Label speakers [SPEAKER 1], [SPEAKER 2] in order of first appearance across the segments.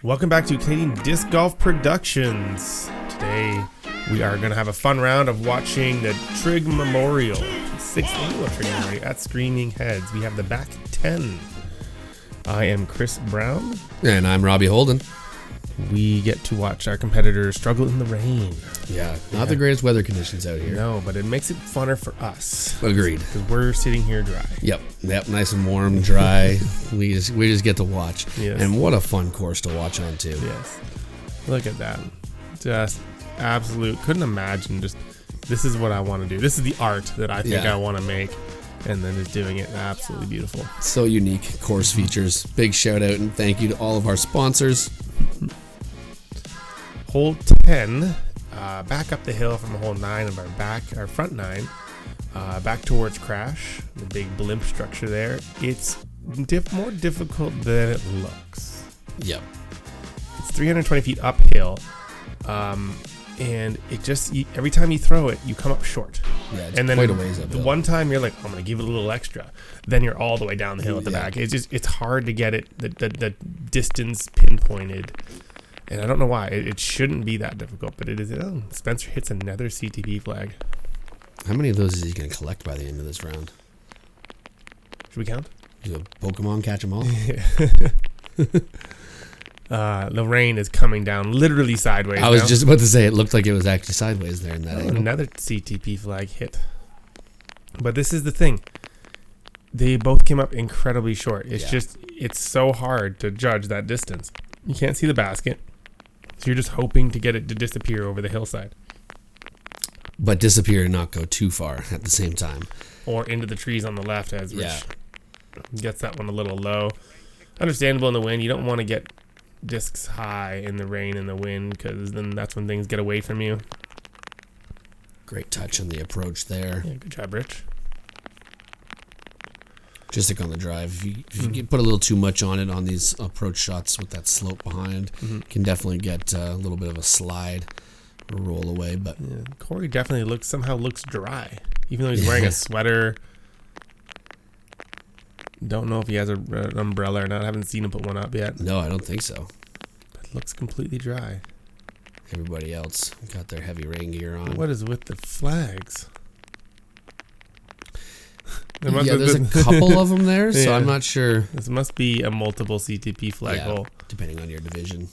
[SPEAKER 1] Welcome back to Canadian Disc Golf Productions. Today we are going to have a fun round of watching the Trigg Memorial, 6th annual Trigg Memorial at Screaming Heads. We have the back 10. I am Chris Brown.
[SPEAKER 2] And I'm Robbie Holden.
[SPEAKER 1] We get to watch our competitors struggle in the rain.
[SPEAKER 2] Yeah, not the greatest weather conditions out here.
[SPEAKER 1] No, but it makes it funner for us.
[SPEAKER 2] Agreed.
[SPEAKER 1] Because we're sitting here dry.
[SPEAKER 2] Yep, nice and warm, dry. we just get to watch.
[SPEAKER 1] Yes.
[SPEAKER 2] And what a fun course to watch on too.
[SPEAKER 1] Yes. Look at that. Just absolute. Couldn't imagine just, this is what I want to do. This is the art that I think I want to make. And then just doing it absolutely beautiful.
[SPEAKER 2] So unique course features. Big shout out and thank you to all of our sponsors.
[SPEAKER 1] Hole 10, back up the hill from hole 9 of our front 9, back towards Crash, the big blimp structure there. It's more difficult than it looks.
[SPEAKER 2] Yep.
[SPEAKER 1] It's 320 feet uphill, and it just, every time you throw it, you come up short.
[SPEAKER 2] Yeah, it's
[SPEAKER 1] and then
[SPEAKER 2] quite a ways uphill.
[SPEAKER 1] The one time you're like, I'm going to give it a little extra. Then you're all the way down the hill at the back. It's hard to get it, the distance pinpointed. And I don't know why. It shouldn't be that difficult, but it is. Oh, Spencer hits another CTP flag.
[SPEAKER 2] How many of those is he going to collect by the end of this round?
[SPEAKER 1] Should we count?
[SPEAKER 2] Do a Pokemon catch them all?
[SPEAKER 1] The rain is coming down literally sideways.
[SPEAKER 2] I was just about to say it looked like it was actually sideways there in that angle.
[SPEAKER 1] Another CTP flag hit. But this is the thing. They both came up incredibly short. It's just, it's so hard to judge that distance. You can't see the basket. So you're just hoping to get it to disappear over the hillside.
[SPEAKER 2] But disappear and not go too far at the same time.
[SPEAKER 1] Or into the trees on the left, as which gets that one a little low. Understandable in the wind. You don't want to get discs high in the rain and the wind, because then that's when things get away from you.
[SPEAKER 2] Great touch on the approach there.
[SPEAKER 1] Yeah, good job, Rich.
[SPEAKER 2] Just stick on the drive. If you put a little too much on it on these approach shots with that slope behind, can definitely get a little bit of a slide or roll away. But
[SPEAKER 1] Corey definitely somehow looks dry, even though he's wearing a sweater. Don't know if he has an umbrella or not. I haven't seen him put one up yet.
[SPEAKER 2] No, I don't think so.
[SPEAKER 1] But it looks completely dry.
[SPEAKER 2] Everybody else got their heavy rain gear on.
[SPEAKER 1] What is with the flags?
[SPEAKER 2] There's a couple of them there, so I'm not sure.
[SPEAKER 1] This must be a multiple CTP flag hole,
[SPEAKER 2] depending on your division.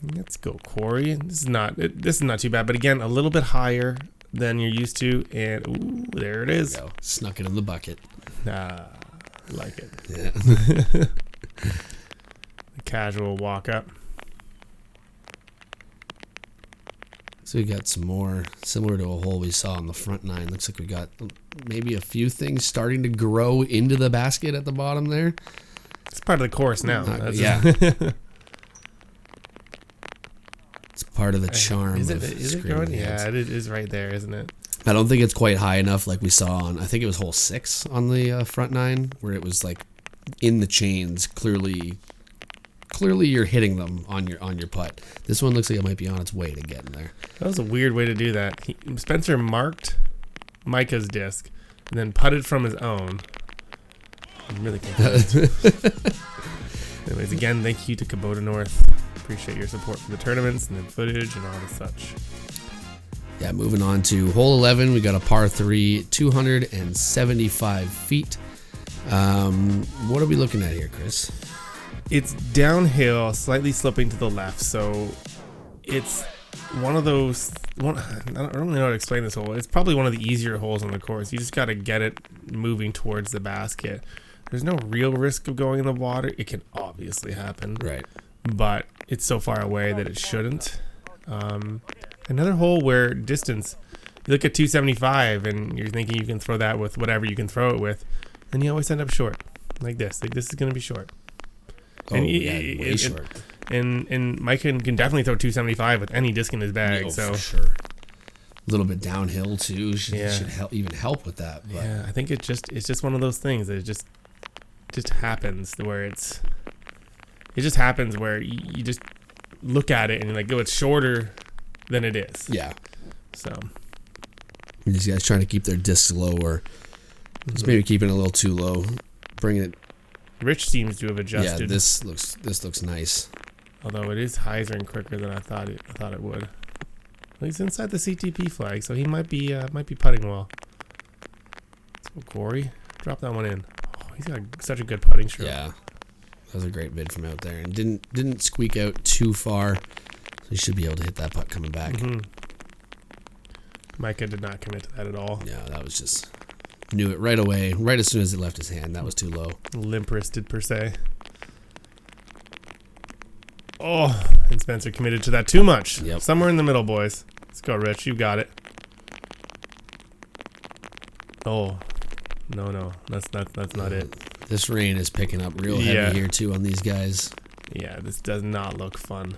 [SPEAKER 1] Let's go, Corey. This is not too bad, but again, a little bit higher than you're used to, and ooh, there it is.
[SPEAKER 2] There we go. Snuck it in the bucket.
[SPEAKER 1] I like it.
[SPEAKER 2] Yeah.
[SPEAKER 1] The casual walk up.
[SPEAKER 2] So we got some more similar to a hole we saw on the front 9. Looks like we got maybe a few things starting to grow into the basket at the bottom there.
[SPEAKER 1] It's part of the course now.
[SPEAKER 2] It's part of the charm.
[SPEAKER 1] Is it growing? Yeah, it is right there, isn't it?
[SPEAKER 2] I don't think it's quite high enough like we saw on, I think it was hole 6 on the front 9, where it was like in the chains. Clearly you're hitting them on your putt. This one looks like it might be on its way to getting there.
[SPEAKER 1] That was a weird way to do that. Spencer marked Micah's disc and then putted from his own. I'm really confused. Anyways, again, thank you to Kubota North. Appreciate your support for the tournaments and the footage and all the such.
[SPEAKER 2] Yeah, moving on to hole 11. We got a par 3, 275 feet. What are we looking at here, Chris?
[SPEAKER 1] It's downhill, slightly sloping to the left, so it's one of those. I don't really know how to explain this hole. It's probably one of the easier holes on the course. You just got to get it moving towards the basket. There's no real risk of going in the water. It can obviously happen,
[SPEAKER 2] right?
[SPEAKER 1] But it's so far away that it shouldn't. Another hole where distance. You look at 275, and you're thinking you can throw that with whatever you can throw it with, and you always end up short, like this. Like this is going to be short.
[SPEAKER 2] Way short.
[SPEAKER 1] And Mike can definitely throw 275 with any disc in his bag. So
[SPEAKER 2] for sure. A little bit downhill too should help with that. But.
[SPEAKER 1] Yeah, I think it's just one of those things that it just happens where it just happens where you just look at it and you're like, oh, it's shorter than it is.
[SPEAKER 2] Yeah.
[SPEAKER 1] So
[SPEAKER 2] these guys trying to keep their discs low, or just maybe keeping it a little too low, bringing it.
[SPEAKER 1] Rich seems to have adjusted.
[SPEAKER 2] Yeah, this looks nice.
[SPEAKER 1] Although it is hyzer and quicker than I thought it would. Well, he's inside the CTP flag, so he might be putting well. Let's go, Corey. Drop that one in. Oh, he's got such a good putting stroke.
[SPEAKER 2] Yeah, that was a great bid from out there, and didn't squeak out too far. So he should be able to hit that putt coming back.
[SPEAKER 1] Micah did not commit to that at all.
[SPEAKER 2] Yeah, that was just knew it right away, right as soon as it left his hand. That was too low.
[SPEAKER 1] Limp-wristed per se. Oh, and Spencer committed to that too much.
[SPEAKER 2] Yep.
[SPEAKER 1] Somewhere in the middle, boys. Let's go, Rich. You got it. Oh, no, that's not it.
[SPEAKER 2] This rain is picking up real heavy here too on these guys.
[SPEAKER 1] Yeah, this does not look fun.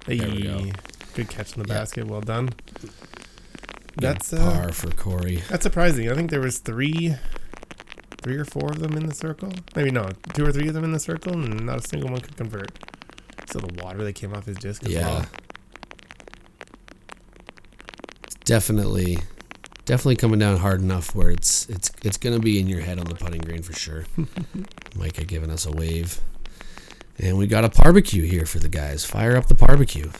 [SPEAKER 1] Hey,
[SPEAKER 2] There we go.
[SPEAKER 1] Good catch in the basket. Well done.
[SPEAKER 2] That's par for Corey.
[SPEAKER 1] That's surprising. I think there was three or four of them in the circle. Maybe no, 2 or 3 of them in the circle, and not a single one could convert. So the water that came off his disc as well.
[SPEAKER 2] It's definitely coming down hard enough where it's gonna be in your head on the putting green for sure. Micah giving us a wave. And we got a barbecue here for the guys. Fire up the barbecue.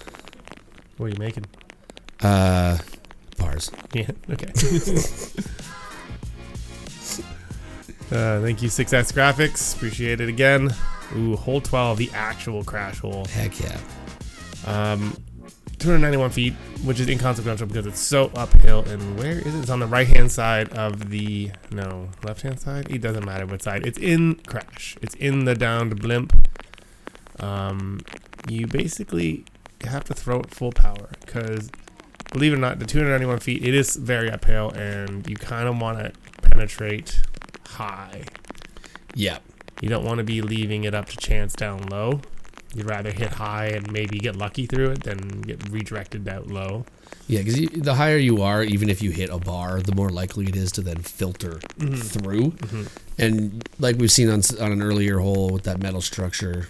[SPEAKER 1] What are you making?
[SPEAKER 2] Bars.
[SPEAKER 1] Yeah, okay. Thank you, 6S Graphics. Appreciate it again. Ooh, hole 12, the actual crash hole.
[SPEAKER 2] Heck yeah.
[SPEAKER 1] 291 feet, which is inconsequential because it's so uphill. And where is it? It's on the right-hand side of the... No, left-hand side? It doesn't matter what side. It's in crash. It's in the downed blimp. You basically have to throw it full power because, believe it or not, the 291 feet, it is very uphill, and you kind of want to penetrate high.
[SPEAKER 2] Yeah.
[SPEAKER 1] You don't want to be leaving it up to chance down low. You'd rather hit high and maybe get lucky through it than get redirected out low.
[SPEAKER 2] Yeah, because the higher you are, even if you hit a bar, the more likely it is to then filter through. And like we've seen on an earlier hole with that metal structure,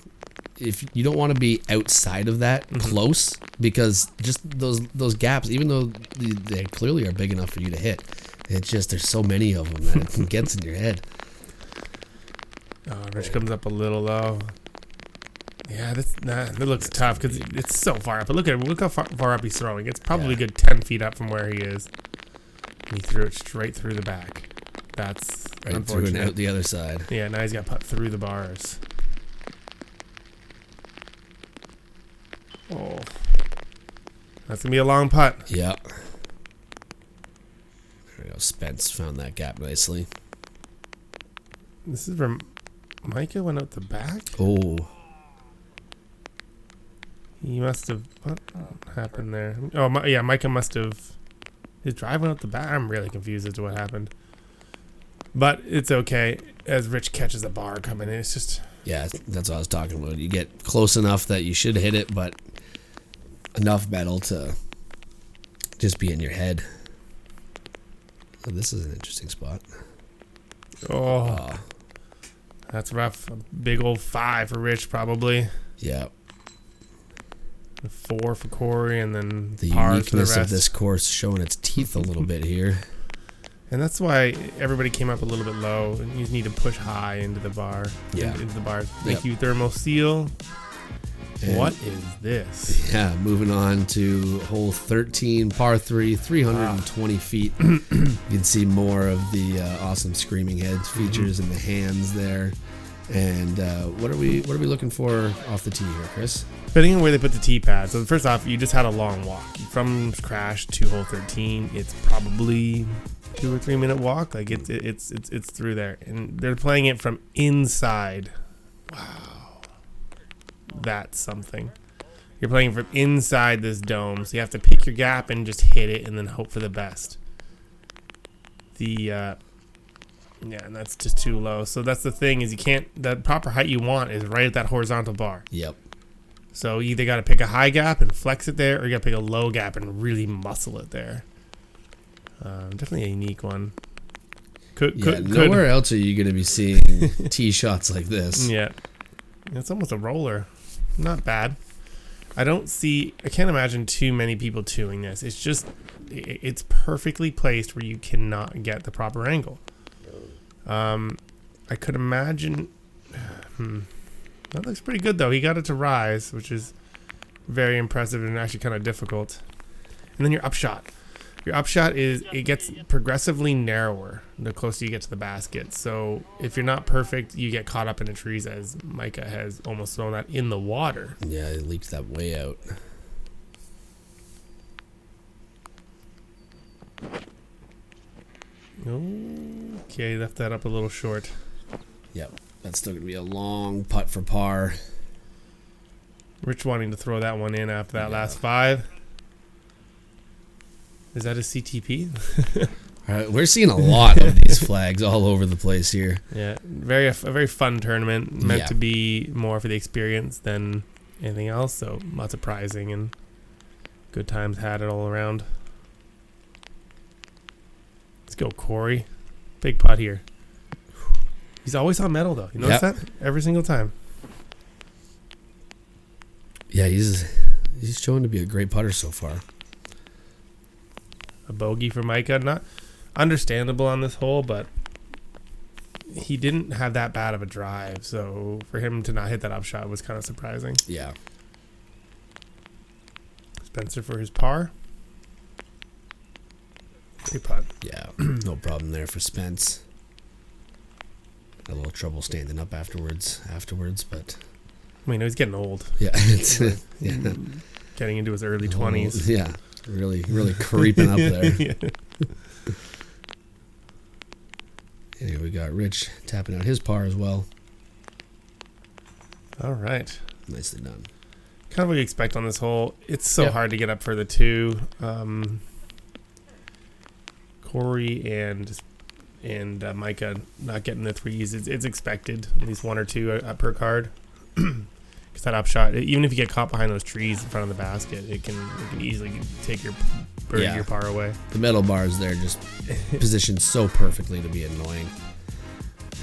[SPEAKER 2] if you don't want to be outside of that close, because just those gaps, even though they clearly are big enough for you to hit, it's just there's so many of them that it gets in your head.
[SPEAKER 1] Rich comes up a little low. Yeah, that looks tough because it's so far up. But look how far up he's throwing. It's probably a good 10 feet up from where he is. And he threw it straight through the back. That's
[SPEAKER 2] right
[SPEAKER 1] unfortunate.
[SPEAKER 2] through and out the other side.
[SPEAKER 1] Yeah, now he's got put through the bars. Oh, that's gonna be a long putt.
[SPEAKER 2] Yeah. There we go. Spence found that gap nicely.
[SPEAKER 1] This is where Micah went out the back.
[SPEAKER 2] Oh.
[SPEAKER 1] He must have. What happened there? Oh, yeah, Micah must have. His drive went out the back. I'm really confused as to what happened. But it's okay as Rich catches a bar coming in. It's just.
[SPEAKER 2] Yeah, that's what I was talking about. You get close enough that you should hit it, but enough metal to just be in your head. Oh, this is an interesting spot.
[SPEAKER 1] Oh. That's rough. A big old 5 for Rich, probably.
[SPEAKER 2] Yeah.
[SPEAKER 1] 4 for Corey, and then
[SPEAKER 2] the
[SPEAKER 1] pars for the
[SPEAKER 2] uniqueness
[SPEAKER 1] rest.
[SPEAKER 2] of this course showing its teeth a little bit here.
[SPEAKER 1] And that's why everybody came up a little bit low. And you just need to push high into the bar.
[SPEAKER 2] Yeah.
[SPEAKER 1] Into the bars. Thank you, Thermo Seal.
[SPEAKER 2] And
[SPEAKER 1] what is this?
[SPEAKER 2] Yeah, moving on to hole 13, par 3, 320 feet. You can see more of the awesome Screaming Heads features in the hands there. And what are we looking for off the tee here, Chris?
[SPEAKER 1] Depending on where they put the tee pad. So first off, you just had a long walk from crash to hole 13. It's probably 2 or 3 minute walk. Like it's through there, and they're playing it from inside. Wow, that's something. You're playing from inside this dome, so you have to pick your gap and just hit it, and then hope for the best. Yeah, and that's just too low. So that's the thing is you can't. The proper height you want is right at that horizontal bar.
[SPEAKER 2] Yep.
[SPEAKER 1] So you either got to pick a high gap and flex it there, or you got to pick a low gap and really muscle it there. Definitely a unique one.
[SPEAKER 2] Nowhere else are you going to be seeing tee shots like this.
[SPEAKER 1] Yeah. It's almost a roller. Not bad. I can't imagine too many people doing this. It's just, it's perfectly placed where you cannot get the proper angle. I could imagine, That looks pretty good, though. He got it to rise, which is very impressive and actually kind of difficult. And then your upshot. Your upshot it gets progressively narrower the closer you get to the basket. So if you're not perfect, you get caught up in the trees, as Micah has almost thrown that in the water.
[SPEAKER 2] Yeah, it leaked that way out.
[SPEAKER 1] Okay, left that up a little short.
[SPEAKER 2] Yep, that's still going to be a long putt for par.
[SPEAKER 1] Rich wanting to throw that one in after that last 5. Is that a CTP?
[SPEAKER 2] All right, we're seeing a lot of these flags all over the place here.
[SPEAKER 1] Yeah, a very fun tournament, meant to be more for the experience than anything else. So lots of prizing and good times had it all around. Let's go, Corey. Big putt here. He's always on metal, though. You notice that? Every single time.
[SPEAKER 2] Yeah, he's showing to be a great putter so far.
[SPEAKER 1] A bogey for Micah. Not understandable on this hole, but he didn't have that bad of a drive. So for him to not hit that upshot was kind of surprising.
[SPEAKER 2] Yeah.
[SPEAKER 1] Spencer for his par. Great putt.
[SPEAKER 2] Yeah, no problem there for Spence. A little trouble standing up afterwards, but
[SPEAKER 1] I mean, he's getting old.
[SPEAKER 2] yeah, it's
[SPEAKER 1] Getting into his early 20s.
[SPEAKER 2] Yeah, really creeping up there.
[SPEAKER 1] Yeah.
[SPEAKER 2] And here we got Rich tapping out his par as well.
[SPEAKER 1] All right.
[SPEAKER 2] Nicely done.
[SPEAKER 1] Kind of what you expect on this hole. It's so hard to get up for the 2. Corey and Micah not getting the 3s. It's expected, at least 1 or 2 per card. Because that upshot, even if you get caught behind those trees in front of the basket, it can easily take your par away.
[SPEAKER 2] The metal bars there just positioned so perfectly to be annoying.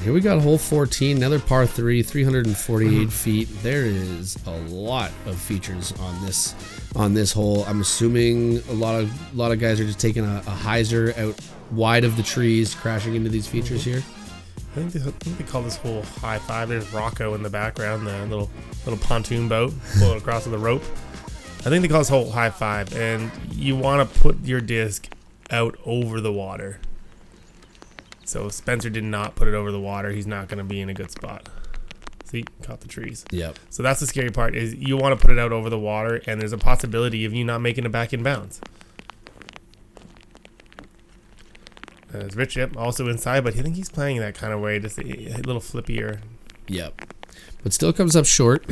[SPEAKER 2] Here we got hole 14, another par 3, 348 feet. There is a lot of features on this hole. I'm assuming a lot of guys are just taking a hyzer out wide of the trees, crashing into these features here.
[SPEAKER 1] I think they call this hole high 5. There's Rocco in the background, the little pontoon boat pulling across with a rope. I think they call this hole high 5, and you want to put your disc out over the water. So if Spencer did not put it over the water, he's not going to be in a good spot. See, caught the trees.
[SPEAKER 2] Yep.
[SPEAKER 1] So that's the scary part, is you want to put it out over the water, and there's a possibility of you not making it back in bounds. There's Rich, also inside, but I think he's playing that kind of way, just a little flippier.
[SPEAKER 2] Yep. But still comes up short.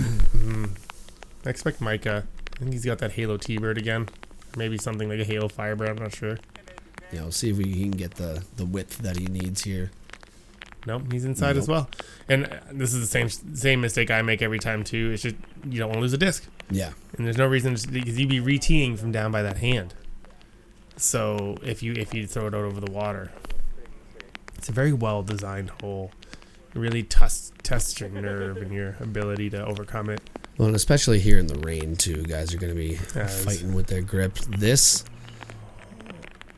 [SPEAKER 1] I expect Micah. I think he's got that Halo T-Bird again. Maybe something like a Halo Firebird, I'm not sure.
[SPEAKER 2] Yeah, we'll see if we can get the width that he needs here.
[SPEAKER 1] Nope, he's inside as well. And this is the same mistake I make every time too. It's just you don't want to lose a disc. Yeah. And there's no reason, because you'd be re-teeing from down by that hand. So if you throw it out over the water, it's a very well designed hole. It really tests your nerve and your ability to overcome it.
[SPEAKER 2] Well, and especially here in the rain too, guys are going to be fighting with their grip.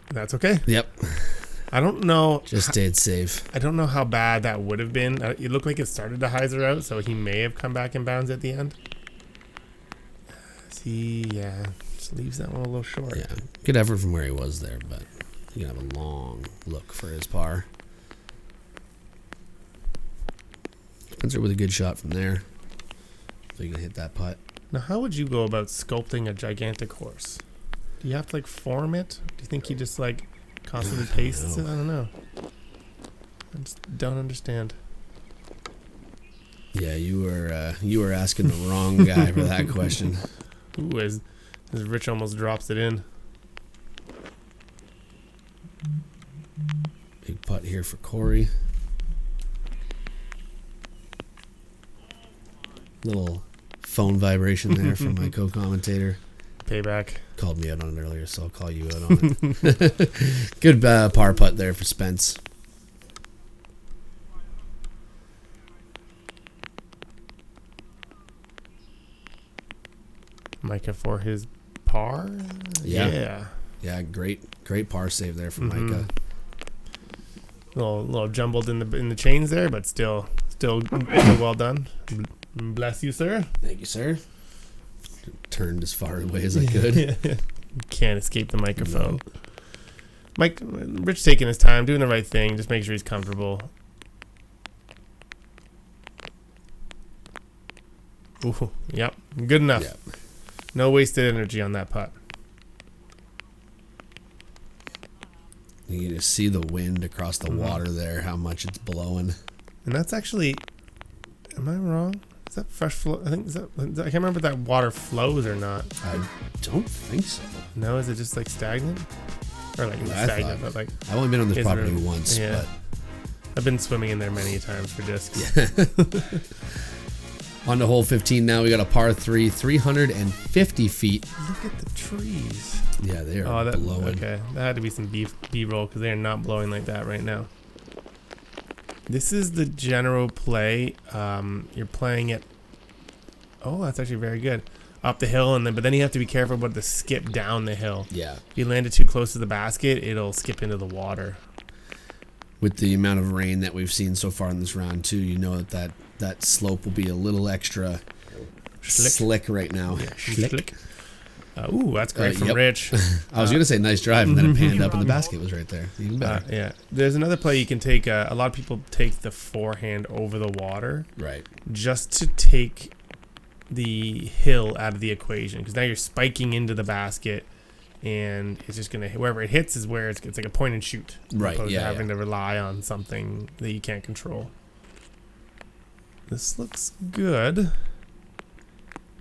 [SPEAKER 1] That's okay.
[SPEAKER 2] Yep.
[SPEAKER 1] I don't know.
[SPEAKER 2] Just stayed safe.
[SPEAKER 1] I don't know how bad that would have been. It looked like it started to hyzer out, so he may have come back in bounds at the end. See, yeah, just leaves that one a little short.
[SPEAKER 2] Yeah, good effort from where he was there, but you can have a long look for his par. Spencer with a good shot from there. So you can hit that putt.
[SPEAKER 1] Now, how would you go about sculpting a gigantic horse? Do you have to form it? Do you think he just constantly pastes it? I don't know. I just don't understand.
[SPEAKER 2] Yeah, you were asking the wrong guy for that question.
[SPEAKER 1] Ooh, as Rich almost drops it in.
[SPEAKER 2] Big putt here for Corey. Little phone vibration there from my co-commentator.
[SPEAKER 1] Payback.
[SPEAKER 2] Called me out on it earlier, so I'll call you out on it. Good par putt there for Spence.
[SPEAKER 1] Micah for his par?
[SPEAKER 2] Yeah, great par save there for Micah.
[SPEAKER 1] A little jumbled in the chains there, but still well done. Bless you, sir.
[SPEAKER 2] Thank you, sir. Turned as far away as I could.
[SPEAKER 1] Can't escape the microphone. No. Rich taking his time, doing the right thing, just make sure he's comfortable. Ooh, yep, good enough. Yep. No wasted energy on that putt.
[SPEAKER 2] You can just see the wind across the water there, how much it's blowing.
[SPEAKER 1] And that's actually, am I wrong? Is that fresh flow? I think I can't remember if that water flows or not.
[SPEAKER 2] I don't think so.
[SPEAKER 1] No, is it just like stagnant? Or like stagnant, but like
[SPEAKER 2] I've only been on this property once, but
[SPEAKER 1] I've been swimming in there many times for discs.
[SPEAKER 2] Yeah. On to hole 15 now. We got a par 3, 350 feet.
[SPEAKER 1] Look at the trees.
[SPEAKER 2] Yeah, they are blowing.
[SPEAKER 1] Okay, that had to be some B-roll because they are not blowing like that right now. This is the general play. You're playing it. Oh, that's actually very good. Up the hill, but then you have to be careful about the skip down the hill.
[SPEAKER 2] Yeah.
[SPEAKER 1] If you land it too close to the basket, it'll skip into the water.
[SPEAKER 2] With the amount of rain that we've seen so far in this round, too, you know that slope will be a little extra slick right now.
[SPEAKER 1] Yeah, slick. Ooh, that's great from Rich.
[SPEAKER 2] I was going to say nice drive, and then it panned up and the basket was right there. Even better.
[SPEAKER 1] Yeah. There's another play you can take. A lot of people take the forehand over the water.
[SPEAKER 2] Right.
[SPEAKER 1] Just to take the hill out of the equation. Because now you're spiking into the basket, and it's just going to, wherever it hits is where it's like a point and shoot.
[SPEAKER 2] Right,
[SPEAKER 1] opposed to having to rely on something that you can't control. This looks good.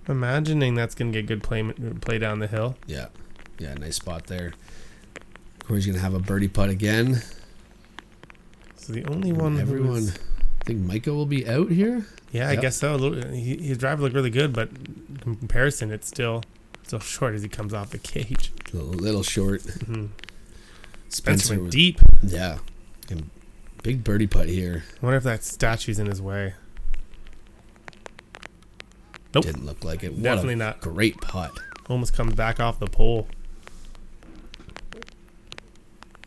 [SPEAKER 1] Imagining that's going to get good play down the hill.
[SPEAKER 2] Yeah. Yeah, nice spot there. Corey's going to have a birdie putt again.
[SPEAKER 1] So the only one
[SPEAKER 2] I think Micah will be out here.
[SPEAKER 1] Yeah, I guess so. His driver looked really good, but in comparison, it's still short as he comes off the cage.
[SPEAKER 2] A little short.
[SPEAKER 1] Mm-hmm. Spencer went deep.
[SPEAKER 2] Yeah. And big birdie putt here.
[SPEAKER 1] I wonder if that statue's in his way. Nope.
[SPEAKER 2] Didn't look like it.
[SPEAKER 1] Definitely not.
[SPEAKER 2] Great putt.
[SPEAKER 1] Almost comes back off the pole.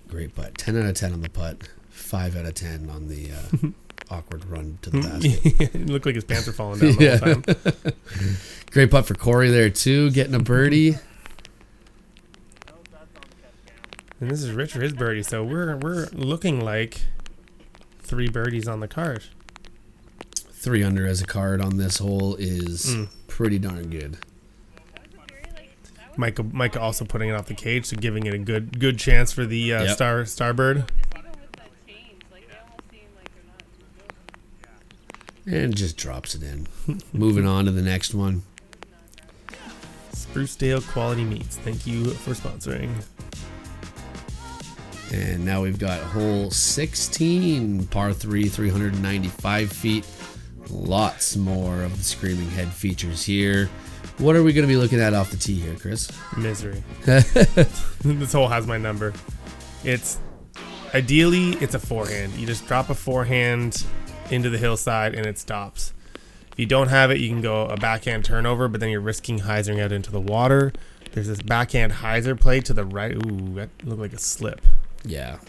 [SPEAKER 2] Great putt. 10 out of 10 on the putt. 5 out of 10 on the awkward run to the basket.
[SPEAKER 1] It looked like his pants were falling down the whole time.
[SPEAKER 2] Great putt for Corey there too, getting a birdie.
[SPEAKER 1] And this is Rich for his birdie, so we're looking like 3 birdies on the card.
[SPEAKER 2] 3 under as a card on this hole is pretty darn good.
[SPEAKER 1] Micah also putting it off the cage, so giving it a good chance for the Starbird.
[SPEAKER 2] And just drops it in. Moving on to the next one.
[SPEAKER 1] Sprucedale Quality Meats. Thank you for sponsoring.
[SPEAKER 2] And now we've got hole 16, par 3, 395 feet. Lots more of the Screaming Head features here. What are we going to be looking at off the tee here, Chris?
[SPEAKER 1] Misery. This hole has my number. Ideally, it's a forehand. You just drop a forehand into the hillside and it stops. If you don't have it, you can go a backhand turnover, but then you're risking hyzering out into the water. There's this backhand hyzer play to the right. Ooh, that looked like a slip.
[SPEAKER 2] Yeah.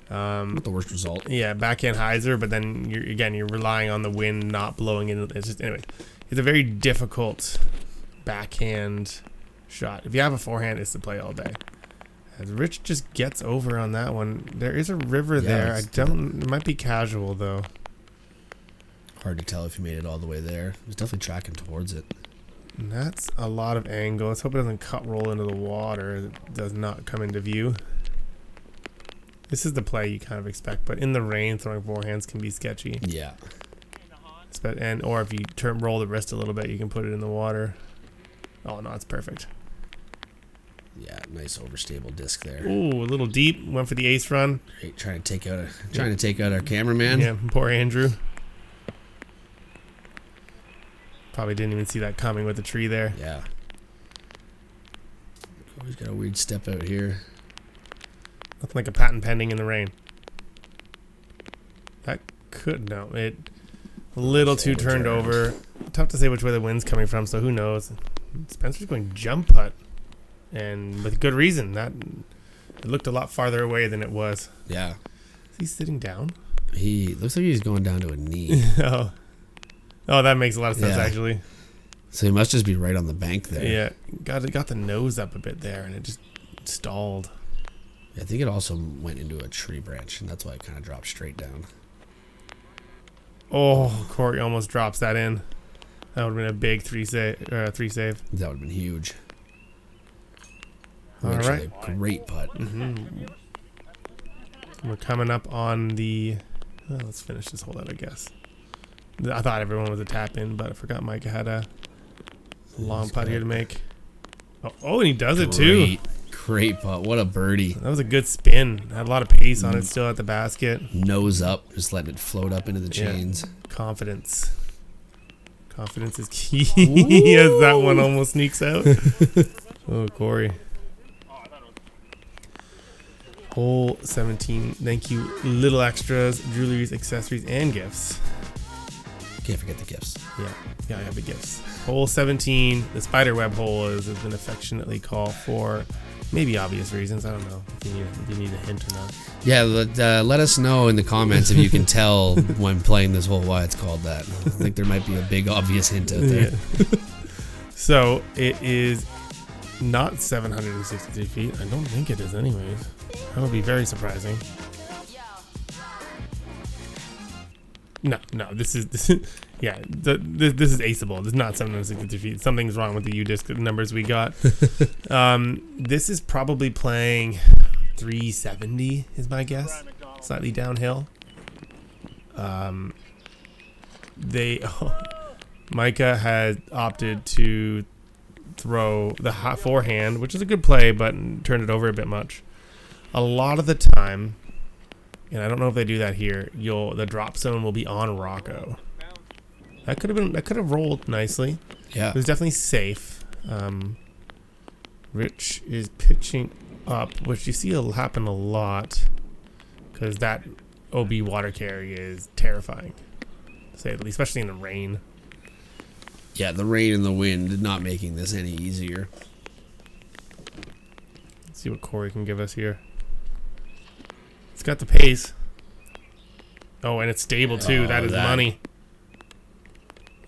[SPEAKER 2] Not the worst result.
[SPEAKER 1] Yeah, backhand hyzer, but then you're relying on the wind not blowing in. It's just, anyway, it's a very difficult backhand shot. If you have a forehand, it's to play all day. As Rich just gets over on that one. There is a river there. It might be casual though.
[SPEAKER 2] Hard to tell if he made it all the way there. He's definitely tracking towards it.
[SPEAKER 1] And that's a lot of angle. Let's hope it doesn't cut roll into the water. It does not come into view. This is the play you kind of expect, but in the rain, throwing forehands can be sketchy.
[SPEAKER 2] Yeah.
[SPEAKER 1] Or if you roll the wrist a little bit, you can put it in the water. Oh no, it's perfect.
[SPEAKER 2] Yeah, nice overstable disc there.
[SPEAKER 1] Ooh, a little deep. Went for the ace run.
[SPEAKER 2] Great, trying to take out our cameraman.
[SPEAKER 1] Yeah, poor Andrew. Probably didn't even see that coming with the tree there.
[SPEAKER 2] Yeah. Always got a weird step out here.
[SPEAKER 1] Nothing like a patent pending in the rain. That could a little too turned over. Tough to say which way the wind's coming from, so who knows. Spencer's going jump putt, and with good reason. That it looked a lot farther away than it was.
[SPEAKER 2] Yeah.
[SPEAKER 1] Is he sitting down?
[SPEAKER 2] He looks like he's going down to a knee.
[SPEAKER 1] Oh. Oh, that makes a lot of sense,
[SPEAKER 2] Yeah.
[SPEAKER 1] actually.
[SPEAKER 2] So he must just be right on the bank there.
[SPEAKER 1] Yeah, got the nose up a bit there, and it just stalled.
[SPEAKER 2] I think it also went into a tree branch, and that's why it kind of dropped straight down.
[SPEAKER 1] Oh, Corey almost drops that in. That would have been a big three save.
[SPEAKER 2] That would have been huge.
[SPEAKER 1] All
[SPEAKER 2] Actually,
[SPEAKER 1] right.
[SPEAKER 2] a great putt.
[SPEAKER 1] We're coming up on the... let's finish this hole out, I guess. I thought everyone was a tap in, but I forgot Micah had a long putt here to make. Oh, and he does it too.
[SPEAKER 2] Great putt. What a birdie.
[SPEAKER 1] That was a good spin. Had a lot of pace on it still at the basket.
[SPEAKER 2] Nose up, just letting it float up into the chains.
[SPEAKER 1] Confidence. Confidence is key as that one almost sneaks out. Oh, Corey. Hole 17. Thank you. Little extras, jewelries, accessories, and gifts.
[SPEAKER 2] Can't forget the gifts.
[SPEAKER 1] Yeah, I have the gifts. Hole 17, the spider web hole, has been affectionately called for maybe obvious reasons. I don't know if you need a hint or not.
[SPEAKER 2] Yeah, let us know in the comments if you can tell when playing this hole why it's called that. I think there might be a big obvious hint out there.
[SPEAKER 1] Yeah. So it is not 763 feet. I don't think it is anyways. That would be very surprising. No, this is yeah. This is aceable. This is not 763 feet. Something's wrong with the U-disc numbers we got. This is probably playing 370 is my guess. Slightly downhill. Micah had opted to throw the forehand, which is a good play, but turned it over a bit much. A lot of the time, and I don't know if they do that here, the drop zone will be on Rocco. That could have rolled nicely.
[SPEAKER 2] Yeah.
[SPEAKER 1] It was definitely safe. Rich is pitching up, which you see happen a lot because that OB water carry is terrifying, to say the least, especially in the rain.
[SPEAKER 2] Yeah, the rain and the wind not making this any easier.
[SPEAKER 1] Let's see what Corey can give us here. It's got the pace. Oh, and it's stable too. That is money.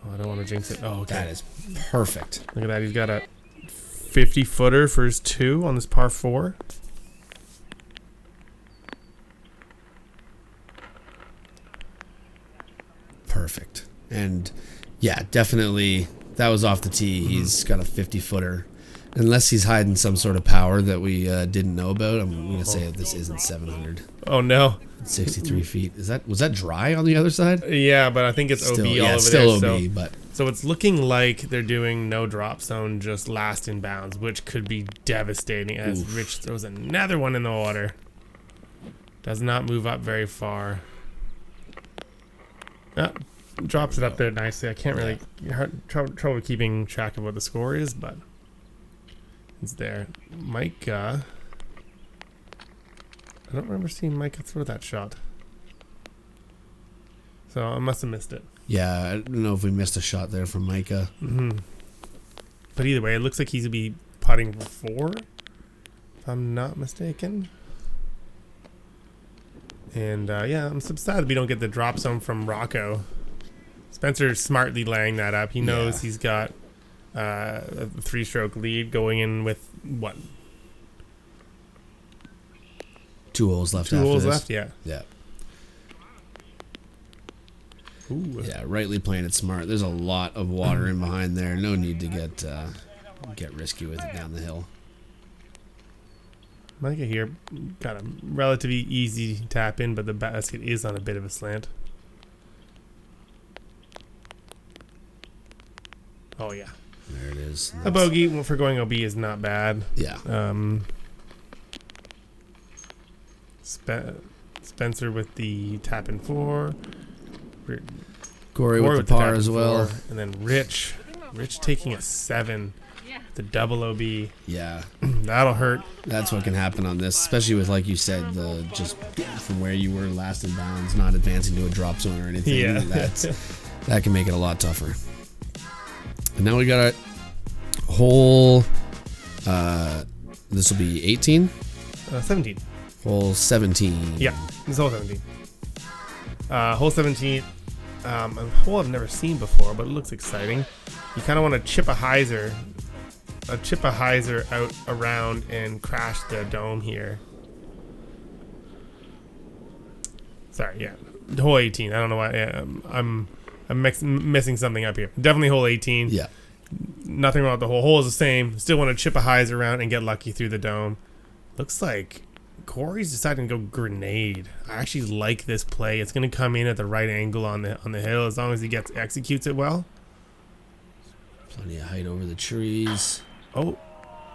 [SPEAKER 1] Oh, I don't want to jinx it. Oh, okay.
[SPEAKER 2] That is perfect.
[SPEAKER 1] Look at that. He's got a 50-footer for his 2 on this par 4.
[SPEAKER 2] Perfect. And yeah, definitely that was off the tee. He's got a 50-footer. Unless he's hiding some sort of power that we didn't know about, I'm going to say that this isn't 700.
[SPEAKER 1] Oh, no.
[SPEAKER 2] 63 feet. Was that dry on the other side?
[SPEAKER 1] Yeah, but I think it's
[SPEAKER 2] Still,
[SPEAKER 1] OB
[SPEAKER 2] yeah,
[SPEAKER 1] all over
[SPEAKER 2] still
[SPEAKER 1] there.
[SPEAKER 2] OB, but
[SPEAKER 1] So it's looking like they're doing no drop zone, just last in bounds, which could be devastating as Rich throws another one in the water. Does not move up very far. Drops it up there nicely. I can't really trouble keeping track of what the score is, but it's there. Micah. I don't remember seeing Micah throw that shot. So I must have missed it.
[SPEAKER 2] yeah, I don't know if we missed a shot there from Micah.
[SPEAKER 1] But either way, it looks like he's going to be putting for 4, if I'm not mistaken. And yeah, I'm so sad that we don't get the drop zone from Rocco. Spencer's smartly laying that up. He knows he's got a 3-stroke lead going in with what?
[SPEAKER 2] 2 holes left
[SPEAKER 1] 2
[SPEAKER 2] after
[SPEAKER 1] holes
[SPEAKER 2] this.
[SPEAKER 1] left, yeah.
[SPEAKER 2] Yeah.
[SPEAKER 1] Ooh.
[SPEAKER 2] Yeah, rightly playing it smart. There's a lot of water in behind there. No need to get risky with it down the hill.
[SPEAKER 1] Micah here got a relatively easy tap in, but the basket is on a bit of a slant. Oh, yeah.
[SPEAKER 2] There it is.
[SPEAKER 1] A bogey for going OB is not bad.
[SPEAKER 2] Yeah.
[SPEAKER 1] Spencer with the tap in 4.
[SPEAKER 2] Corey with the par as well.
[SPEAKER 1] 4, and then Rich taking a 7. The double OB.
[SPEAKER 2] Yeah.
[SPEAKER 1] That'll hurt.
[SPEAKER 2] That's what can happen on this, especially with, like you said, the just from where you were last in bounds, not advancing to a drop zone or anything.
[SPEAKER 1] Yeah.
[SPEAKER 2] That can make it a lot tougher. And now we got a hole. This will be 18.
[SPEAKER 1] 17.
[SPEAKER 2] Hole 17.
[SPEAKER 1] Yeah, this is hole 17. Hole 17. A hole I've never seen before, but it looks exciting. You kind of want to chip a hyzer out around and crash the dome here. Sorry, yeah, hole 18. I don't know why. Yeah, I'm messing something up here. Definitely hole 18.
[SPEAKER 2] Yeah.
[SPEAKER 1] Nothing wrong with the hole. Hole is the same. Still want to chip a hyzer around and get lucky through the dome. Looks like Corey's deciding to go grenade. I actually like this play. It's going to come in at the right angle on the hill as long as he executes it well.
[SPEAKER 2] Plenty of height over the trees.
[SPEAKER 1] Oh,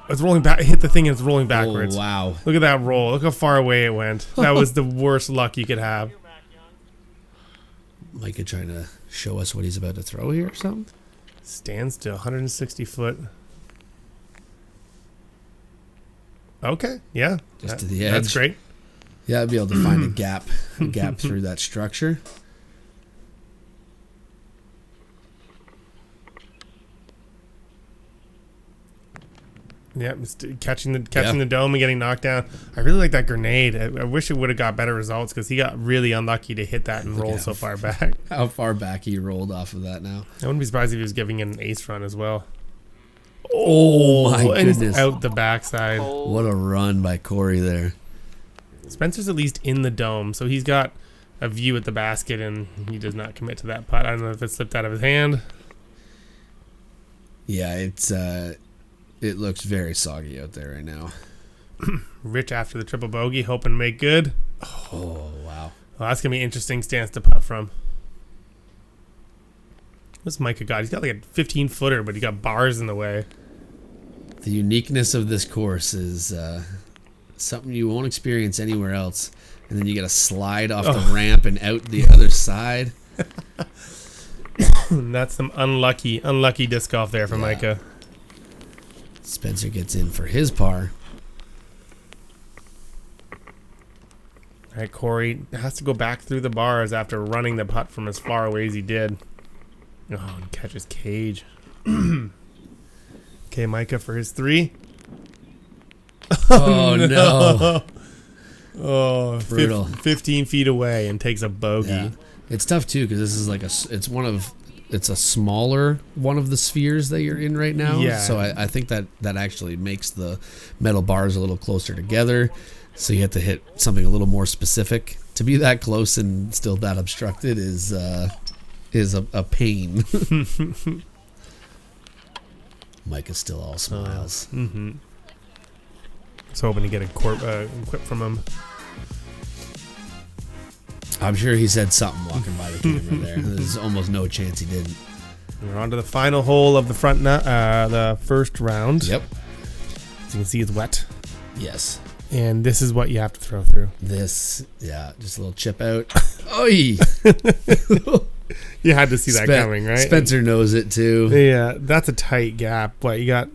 [SPEAKER 1] it's rolling back. Hit the thing and it's rolling backwards.
[SPEAKER 2] Oh, wow.
[SPEAKER 1] Look at that roll. Look how far away it went. That was the worst luck you could have.
[SPEAKER 2] Micah trying to show us what he's about to throw here or something?
[SPEAKER 1] Stand still, 160 foot. Okay, yeah.
[SPEAKER 2] Just to the edge.
[SPEAKER 1] That's great.
[SPEAKER 2] Yeah, I'd be able to find a gap through that structure.
[SPEAKER 1] Yeah, catching the dome and getting knocked down. I really like that grenade. I wish it would have got better results because he got really unlucky to hit that and roll so far back.
[SPEAKER 2] How far back he rolled off of that now?
[SPEAKER 1] I wouldn't be surprised if he was giving it an ace run as well.
[SPEAKER 2] Oh my goodness.
[SPEAKER 1] Out the backside.
[SPEAKER 2] What a run by Corey there.
[SPEAKER 1] Spencer's at least in the dome, so he's got a view at the basket and he does not commit to that putt. I don't know if it slipped out of his hand.
[SPEAKER 2] Yeah, it looks very soggy out there right now.
[SPEAKER 1] Rich after the triple bogey, hoping to make good.
[SPEAKER 2] Oh, wow.
[SPEAKER 1] Well, that's going to be an interesting stance to putt from. What's Micah got? He's got like a 15-footer, but he got bars in the way.
[SPEAKER 2] The uniqueness of this course is something you won't experience anywhere else. And then you got to slide off the ramp and out the other side.
[SPEAKER 1] That's some unlucky disc golf there for Micah.
[SPEAKER 2] Spencer gets in for his par.
[SPEAKER 1] All right, Corey has to go back through the bars after running the putt from as far away as he did. Oh, and catches cage. Okay, Micah for his 3.
[SPEAKER 2] Oh, no.
[SPEAKER 1] Oh,
[SPEAKER 2] brutal.
[SPEAKER 1] 15 feet away and takes a bogey.
[SPEAKER 2] Yeah. It's tough, too, because this is like it's a smaller one of the spheres that you're in right now.
[SPEAKER 1] Yeah.
[SPEAKER 2] So I think that actually makes the metal bars a little closer together. So you have to hit something a little more specific. To be that close and still that obstructed is a pain. Mike is still all smiles.
[SPEAKER 1] I was hoping to get a quip from him.
[SPEAKER 2] I'm sure he said something walking by the camera there. There's almost no chance he didn't.
[SPEAKER 1] We're on to the final hole of the the first round.
[SPEAKER 2] Yep.
[SPEAKER 1] As you can see, it's wet.
[SPEAKER 2] Yes.
[SPEAKER 1] And this is what you have to throw through.
[SPEAKER 2] Just a little chip out. Oy!
[SPEAKER 1] You had to see that coming, right?
[SPEAKER 2] Spencer knows it too.
[SPEAKER 1] Yeah, that's a tight gap. What, you got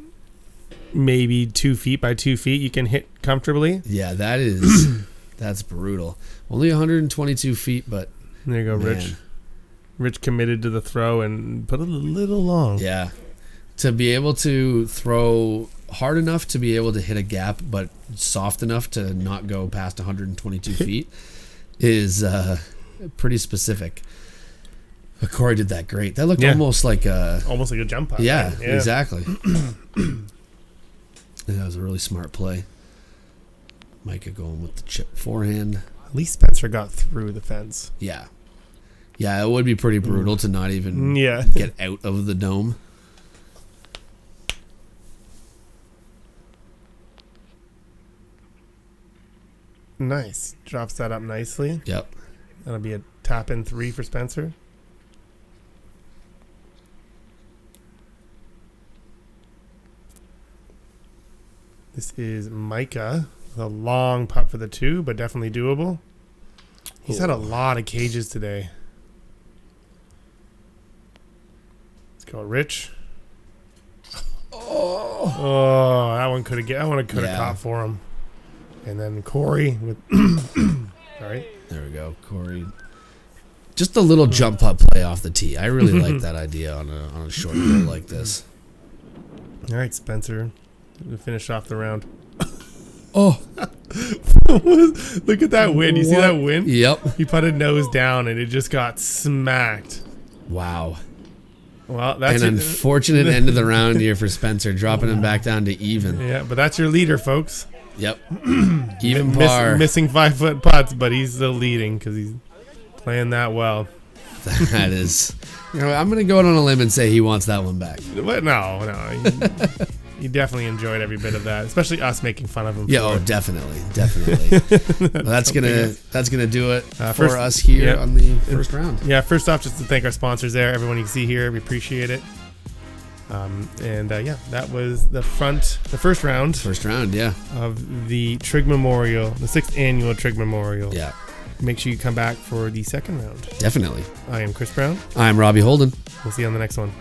[SPEAKER 1] maybe 2 feet by 2 feet you can hit comfortably?
[SPEAKER 2] Yeah, that's brutal. Only 122 feet, but
[SPEAKER 1] there you go,
[SPEAKER 2] man.
[SPEAKER 1] Rich. Rich committed to the throw and put it a little long.
[SPEAKER 2] Yeah. To be able to throw hard enough to be able to hit a gap, but soft enough to not go past 122 feet is pretty specific. Corey did that great. That looked almost like a
[SPEAKER 1] jump putt.
[SPEAKER 2] Yeah,
[SPEAKER 1] right?
[SPEAKER 2] exactly. That was a really smart play. Micah going with the chip forehand.
[SPEAKER 1] At least Spencer got through the fence.
[SPEAKER 2] Yeah. Yeah, it would be pretty brutal to not even get out of the dome.
[SPEAKER 1] Nice. Drops that up nicely.
[SPEAKER 2] Yep.
[SPEAKER 1] That'll be a tap in 3 for Spencer. This is Micah. A long putt for the 2, but definitely doable. He's had a lot of cages today. Let's go, Rich. Oh, that one could have caught for him. And then Corey with all right.
[SPEAKER 2] There we go, Corey. Just a little jump putt play off the tee. I really like that idea on a short hole like this.
[SPEAKER 1] All right, Spencer. To finish off the round.
[SPEAKER 2] Oh,
[SPEAKER 1] Look at that win. You see that win?
[SPEAKER 2] Yep.
[SPEAKER 1] He put a nose down and it just got smacked.
[SPEAKER 2] Wow.
[SPEAKER 1] Well, that's
[SPEAKER 2] an unfortunate end of the round here for Spencer, dropping him back down to even.
[SPEAKER 1] Yeah, but that's your leader, folks.
[SPEAKER 2] Yep. Even par.
[SPEAKER 1] Missing 5-foot putts, but he's still leading because he's playing that well.
[SPEAKER 2] That is. I'm going to go out on a limb and say he wants that one back.
[SPEAKER 1] But no. He definitely enjoyed every bit of that, especially us making fun of him.
[SPEAKER 2] Yeah,
[SPEAKER 1] for
[SPEAKER 2] oh,
[SPEAKER 1] it.
[SPEAKER 2] definitely. Well, that's gonna do it for
[SPEAKER 1] first,
[SPEAKER 2] us here on the first round.
[SPEAKER 1] Yeah, first off, just to thank our sponsors there, everyone you can see here, we appreciate it. That was the first round.
[SPEAKER 2] First round, yeah.
[SPEAKER 1] Of the Trigg Memorial, the 6th annual Trigg Memorial.
[SPEAKER 2] Yeah.
[SPEAKER 1] Make sure you come back for the second round.
[SPEAKER 2] Definitely.
[SPEAKER 1] I am Chris Brown.
[SPEAKER 2] I'm Robbie Holden.
[SPEAKER 1] We'll see you on the next one.